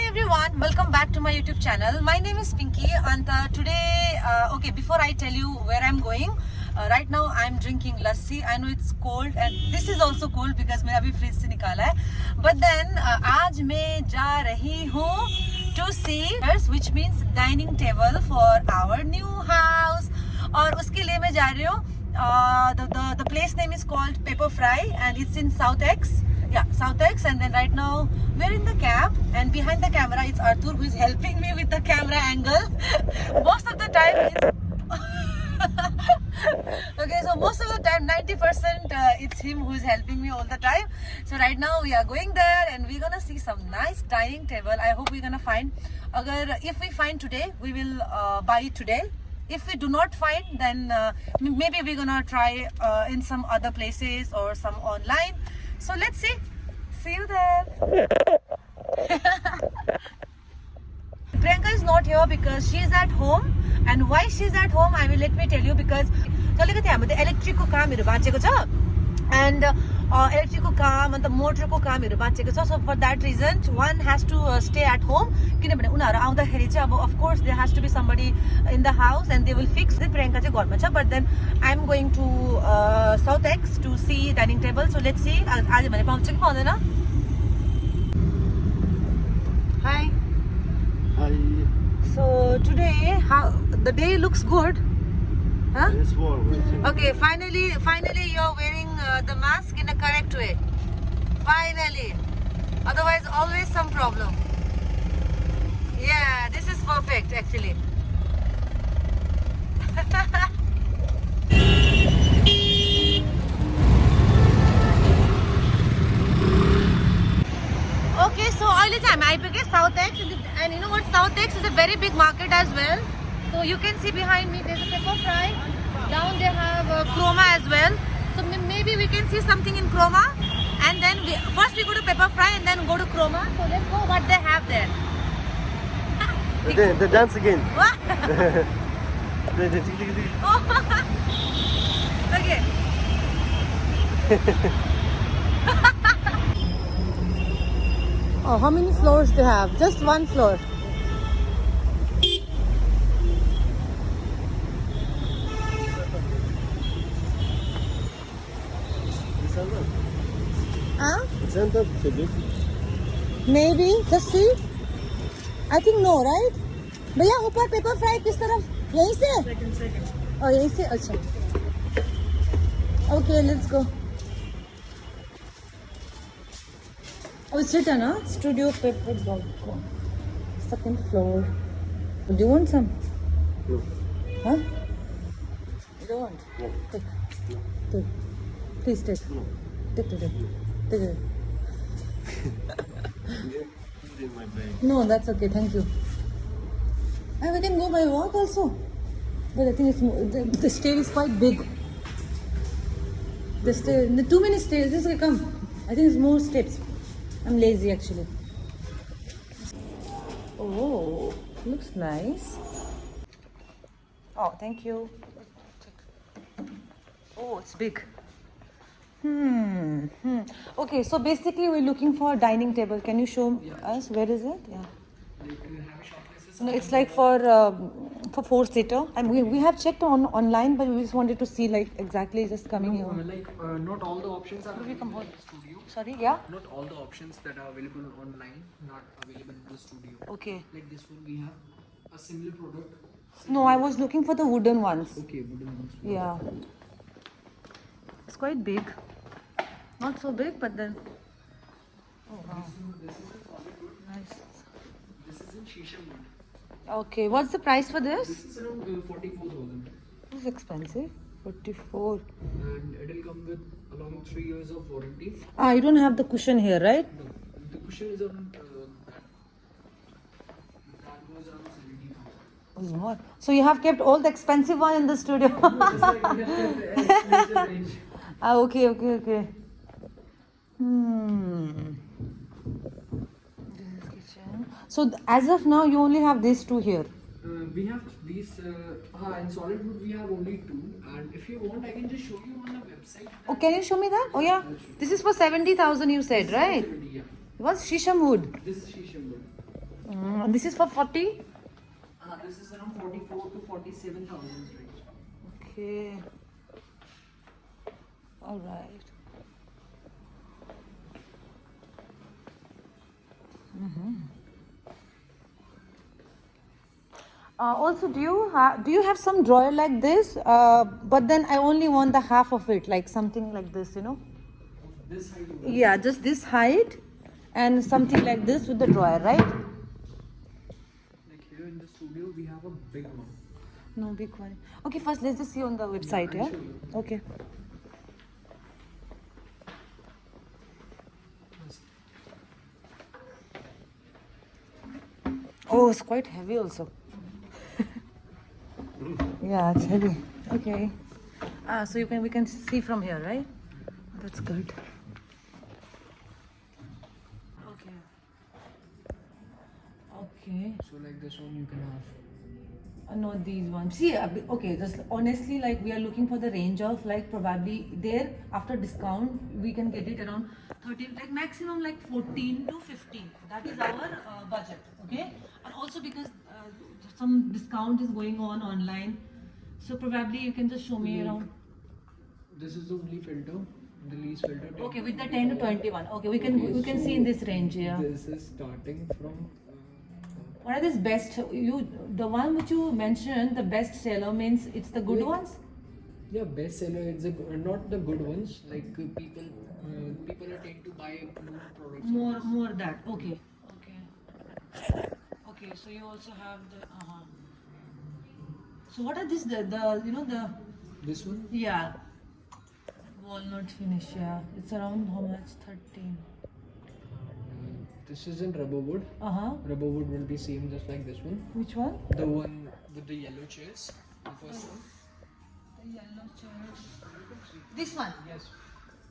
everyone, welcome back to my YouTube channel. My name is Pinky and today, before I tell you where I'm going, right now I'm drinking lassi. I know it's cold and this is also cold because मैंने अभी fridge से निकाला है. But then आज मैं जा रही हूँ to see which means dining table for our new house. और उसके लिए मैं जा रही हूँ. The place name is called Pepper Fry and it's in South X. Yeah, South X, and then right now we're in the cab and behind the camera it's Arthur who is helping me with the camera angle. Most of the time okay, so most of the time 90% it's him who is helping me all the time. So right now we are going there and we're gonna see some nice dining table. I hope we're gonna find. If we find today, we will buy it today. If we do not find, then maybe we're gonna try in some other places or some online. So let's see. See you there. Priyanka is not here because she is at home. And why she is at home, let me tell you because electric ko kaamharu baacheko cha. And electric ko kaam and the motor ko kaamharu baacheko cha. So for that reason, one has to stay at home. किनभने उनीहरु आउँदाखेरि चाहिँ अब of course there has to be somebody in the house and they will fix it. Priyanka चाहिँ घरमा छ, but then I'm going to South X to see dining table. So let's see. आज भने पाउँछ कि पाउँदैन. Hi. Hi. So today the day looks good. Huh? It's warm. Okay, finally you're wearing the mask in a correct way. Finally. Otherwise always some problem. Yeah, this is perfect actually. Okay, so all the time I pick South X and you know what, South X is a very big market as well. So you can see behind me there's a Pepper Fry. Down they have Chroma as well. So maybe we can see something in Chroma and then first we go to Pepper Fry and then go to Chroma. So let's go what they have there. The dance again. What? Okay. Oh, how many floors they have? Just one floor. Huh? Maybe. Just see. I think no, right? भैया ऊपर paper fry किस तरफ? यहीं से? Second. Oh, यहीं से? अच्छा. Okay, let's go. Oh, it's written, huh? StudioPepper.com. Second floor. Do you want some? No. Huh? You don't want? No. Take. Take. Please take. No. Take. Take it. In my bag. No, that's okay. Thank you. And we can go by walk also. But I think it's the stair is quite big. The too many stairs. This will come. I think it's more steps. I'm lazy actually. Oh, looks nice. Oh, thank you. Oh, it's big. Okay, so basically we're looking for a dining table. Can you show us where is it? Yeah. No, it's like for 4-seater. I mean, we have checked online, but we just wanted to see like exactly just coming here. Not all the options are available in the studio. Sorry, yeah. Not all the options that are available online not available in the studio. Okay. Like this one, we have a similar product. No, I was looking for the wooden ones. Okay, wooden ones. Yeah. It's quite big. Not so big, but then. Oh wow. This is a solid wood. Nice. This is in shisha wood. Okay, what's the price for this? This is around 44,000, This is expensive. 44. and it will come with along 3 years of warranty. Ah, you don't have the cushion here, right? No, the cushion is around that goes around 70,000. Oh, what? So you have kept all the expensive one in the studio. Just like we have the exclusive range. Ah, okay. This is kitchen. So as of now, you only have these two here. We have these in solid wood. We have only 2, and if you want, I can just show you on the website. Oh, can you show me that? Oh yeah. This is for 70,000. You said, right? 70, yeah. What's shisham wood? This is shisha wood. This is for 40? This is around 44 to 47,000 range. Okay. All right. Also, do you have some drawer like this? But then I only want the half of it, like something like this, you know? This height. Yeah, just this height and something like this with the drawer, right? Like here in the studio, we have a big one. No big one. Okay, first let's just see on the website, I'll yeah? show you. Okay. Oh, it's quite heavy also. Yeah, it's heavy. Okay. So we can see from here, right? That's good. Okay. Okay. So like this one you can have. Not these ones. See, okay, just honestly, like we are looking for the range of like probably there after discount we can get it around 13, like maximum like 14 to 15. That is our budget, okay? And also because some discount is going on online, so probably you can just show me around. This is the only filter, the least filter. Okay, with the 10 to 21. Okay, we can see in this range, yeah. This is starting from. What are these best? The one which you mentioned, the best seller means it's the good ones. Yeah, bestseller. It's not the good ones. Like people are tend to buy more products. More that. Okay. Okay. So you also have the. So what are these? The you know the. This one. Yeah. Walnut finish. Yeah. It's around how much? 13. This isn't rubber wood. Rubber wood will be same just like this one. Which one? The one with the yellow chairs. The first one. The yellow chair. This one. Yes.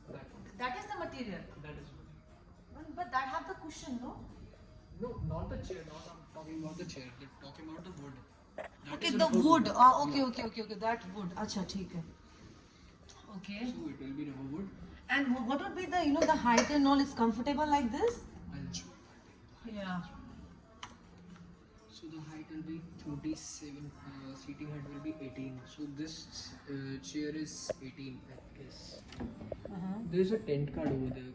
That one. That is the material. That is. But that have the cushion, no? No, not the chair. Not I'm talking about the chair. They're talking about the wood. That Okay, is a the rubber wood. Yeah. Okay. That wood. Acha, theek hai. Okay. So it will be rubber wood. And what would be the the height and all is comfortable like this? I'll show you. Yeah. So the height will be 37. Seating height will be 18. So this chair is 18. I guess. There is a tent card over there.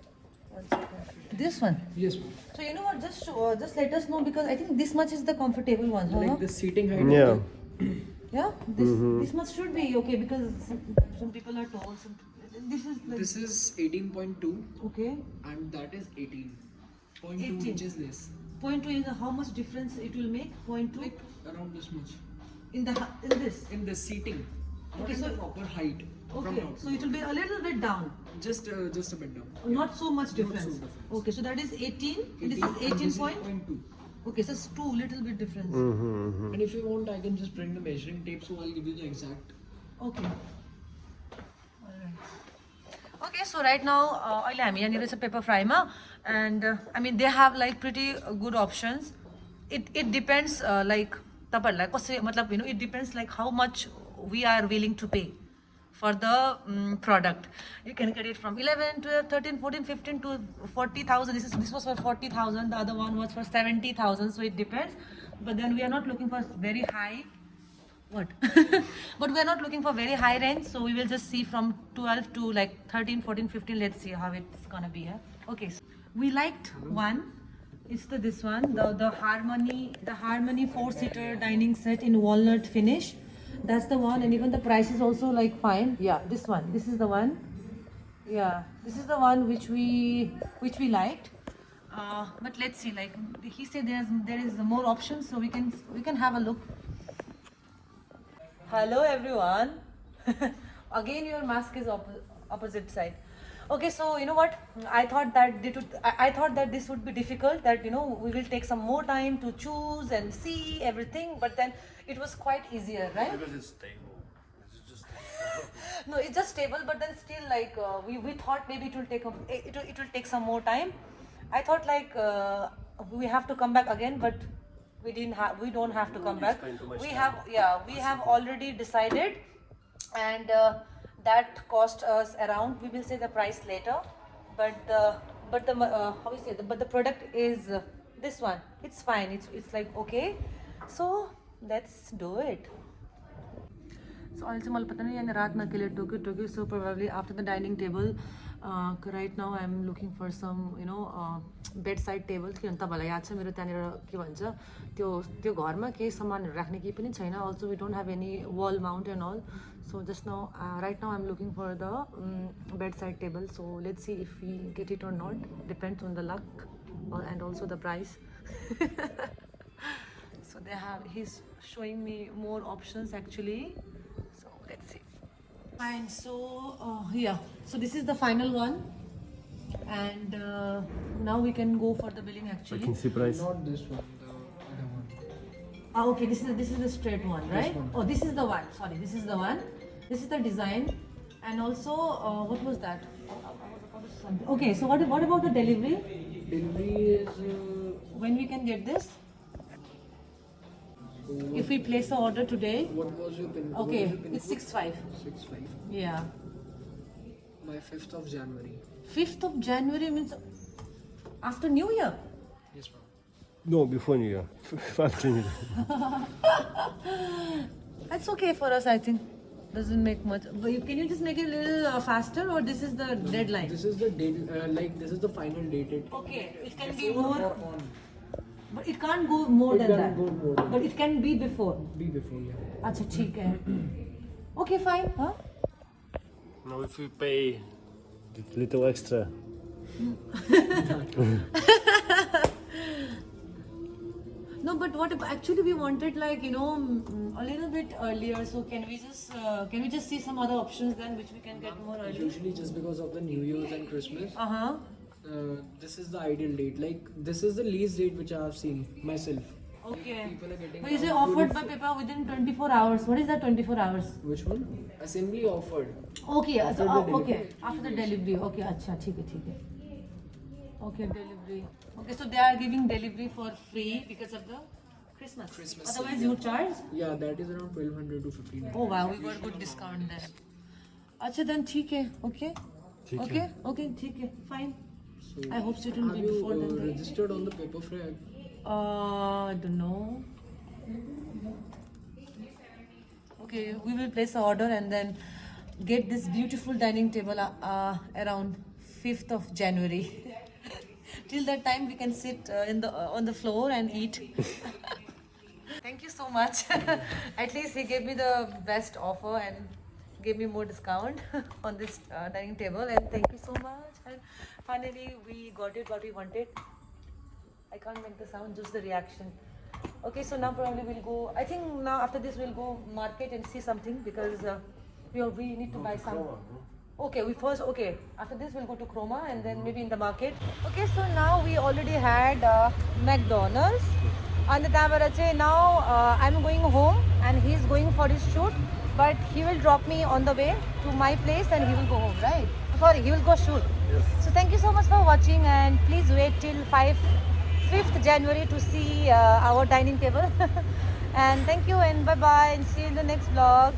One second. This one. Yes, ma'am. So you know what? Just let us know because I think this much is the comfortable one. Huh? Like the seating height. Yeah. Yeah. This much should be okay because some people are tall. This is like, This is 18.2 okay. and that is 18.2, 18. which is this. 0.2 is how much difference it will make? 0.2 Like around this much. in this. In the seating. Not Okay, in so- the proper height. From Okay. top to So it will be a little bit down. just a bit down. Not so much Not so difference. difference. Okay. So that is 18. And this is and 18 this is point. 0.2. Okay. So it's two little bit difference. And if you want, I can just bring the measuring tape, so I'll give you the exact. Okay. Alright. Okay, so right now, I am here is a paper primer, and I mean they have like pretty good options. It depends like tapar like it depends like how much we are willing to pay for the product. You can get it from 11, 12, 13, 14, 15 to 40,000. This was for 40,000. The other one was for 70,000. So it depends. But then we are not looking for very high. What? But we are not looking for very high range. So we will just see from 12 to like 13, 14, 15. Let's see how it's gonna be. Yeah? Okay. So we liked one. It's this one, the Harmony 4-seater dining set in walnut finish. That's the one, and even the price is also like fine. Yeah, this one. This is the one. Yeah, this is the one which we liked. But let's see. Like he said, there is more options, so we can have a look. Hello everyone. Again, your mask is opposite side. Okay, so you know what? I thought that this would be difficult. That we will take some more time to choose and see everything. But then it was quite easier, right? Because it's stable. It's just No, it's just stable. But then still, like we thought maybe it will take some more time. I thought like we have to come back again, but we don't have to come back. spend too much We time. have already decided, and that cost us around, we will say the price later, but the product is This one. It's fine. It's like okay. So let's do it. So also mal pata nahi yahan raat na ke liye toki. So probably after the dining table, right now I'm looking for some bedside tables. कि अन्त मलाई याद छ मेरो त्यहाँनिर के भन्छ त्यो घरमा केही सामानहरू राख्ने केही पनि छैन. Also we don't have any wall mount and all. So just now right now I'm looking for the bedside table. So let's see if we get it or not. Depends on the luck and also the price. So he's showing me more options actually. So let's see. Fine. So yeah. So this is the final one, and now we can go for the billing actually. I can see price. Not this one, the other one. Okay. This is the straight one, right? one. Oh, this is the one. Sorry, this is the one. This is the design, and also what was that? Okay. So what about the delivery? Delivery is When we can get this? If we place the order today. what was your pin? What Okay, was your pin it's code? 6.5. 6.5 Yeah. by 5th of January. 5th of January means after New Year. Yes, ma'am. No, before New Year. After New Year. That's okay for us, I think. Doesn't make much. But can you just make it a little faster, or this is the deadline? This is the date. This is the final date. Okay, it can be Before more, or on. but it can't go more It than can that. go more than But it can be before. Be before, yeah. Acha, theek hai. Okay, fine. Huh? Now if we pay a little extra. No, but what if actually we wanted like a little bit earlier? So can we just see some other options then, which we can get more early? Usually, just because of the New Year's and Christmas, this is the ideal date. Like this is the least date which I have seen myself. Okay. People are getting. But you say around offered by 24 paper within 24 hours. What is that 24 hours? Which one? Assembly offered. Okay, After so, the delivery. okay, after the delivery. Okay, acha, theek hai. Okay, delivery. Okay, so they are giving delivery for free because of the Christmas. Otherwise, sale, you charge? Yeah, that is around 1200 to 1500. Oh wow, we got good discount there. Acha, then theek hai. Okay. Okay. Okay, theek hai. Fine. So, I hope so it will have be you before that day. registered on the paper frame? I don't know. Okay, we will place the order and then get this beautiful dining table around 5th of January. Till that time, we can sit on the floor and eat. Thank you so much. At least he gave me the best offer and gave me more discount on this dining table. And thank you so much. And finally, we got it what we wanted. I can't make the sound, just the reaction. Okay, so now probably we'll go. I think now after this we'll go market and see something because we need to buy some. Okay, after this we'll go to Chroma and then maybe in the market. Okay, so now we already had McDonald's. And now I'm going home and he's going for his shoot. But he will drop me on the way to my place and he will go home, right? Sorry, he will go shoot. Yes. So thank you so much for watching and please wait till 5th January to see our dining table. And thank you and bye bye and see you in the next vlog.